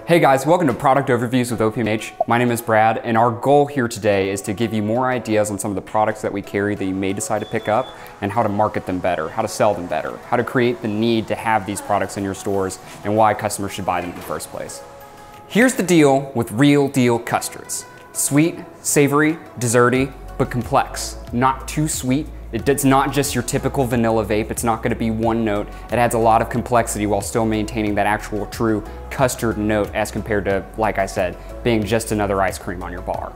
Hey guys, welcome to Product Overviews with OPMH. My name is Brad, and our goal here today is to give you more ideas on some of the products that we carry that you may decide to pick up and how to market them better, how to sell them better, how to create the need to have these products in your stores, and why customers should buy them in the first place. Here's the deal with Real Deal Custards. Sweet, savory, desserty, but complex. Not too sweet. It's not just your typical vanilla vape. It's not gonna be one note. It adds a lot of complexity while still maintaining that actual true custard note as compared to, like I said, being just another ice cream on your bar.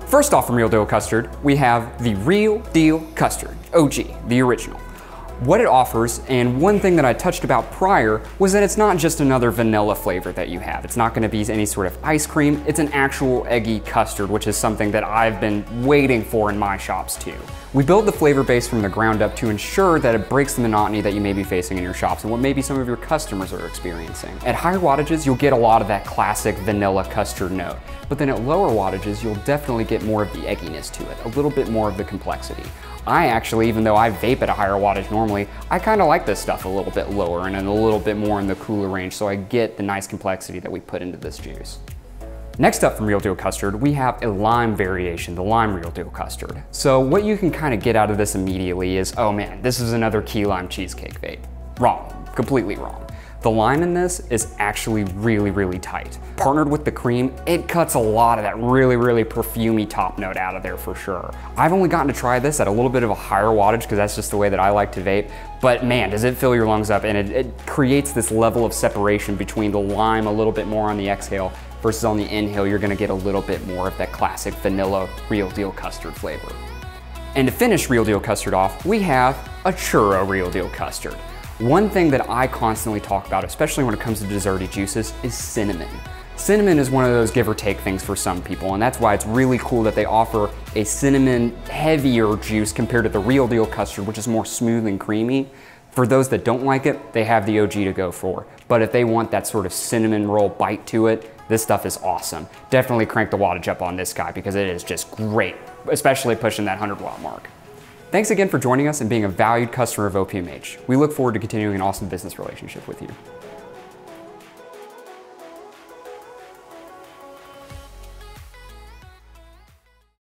First off from Real Deal Custard, we have the Real Deal Custard, OG, the original. What it offers, and one thing that I touched about prior, was that it's not just another vanilla flavor that you have. It's not gonna be any sort of ice cream, it's an actual eggy custard, which is something that I've been waiting for in my shops too. We build the flavor base from the ground up to ensure that it breaks the monotony that you may be facing in your shops and what maybe some of your customers are experiencing. At higher wattages, you'll get a lot of that classic vanilla custard note, but then at lower wattages, you'll definitely get more of the egginess to it, a little bit more of the complexity. I actually, even though I vape at a higher wattage normally, I kind of like this stuff a little bit lower and a little bit more in the cooler range, so I get the nice complexity that we put into this juice. Next up from Real Deal Custard, we have a lime variation, the lime Real Deal Custard. So what you can kind of get out of this immediately is, oh man, this is another key lime cheesecake vape. Wrong, completely wrong. The lime in this is actually really, really tight. Partnered with the cream, it cuts a lot of that really, really perfumey top note out of there for sure. I've only gotten to try this at a little bit of a higher wattage because that's just the way that I like to vape, but man, does it fill your lungs up, and it creates this level of separation between the lime a little bit more on the exhale versus on the inhale, you're gonna get a little bit more of that classic vanilla Real Deal Custard flavor. And to finish Real Deal Custard off, we have a churro Real Deal Custard. One thing that I constantly talk about, especially when it comes to desserty juices, is cinnamon. Cinnamon is one of those give or take things for some people, and that's why it's really cool that they offer a cinnamon heavier juice compared to the Real Deal Custard, which is more smooth and creamy. For those that don't like it, they have the OG to go for. But if they want that sort of cinnamon roll bite to it, this stuff is awesome. Definitely crank the wattage up on this guy because it is just great, especially pushing that 100-watt mark. Thanks again for joining us and being a valued customer of OPMH. We look forward to continuing an awesome business relationship with you.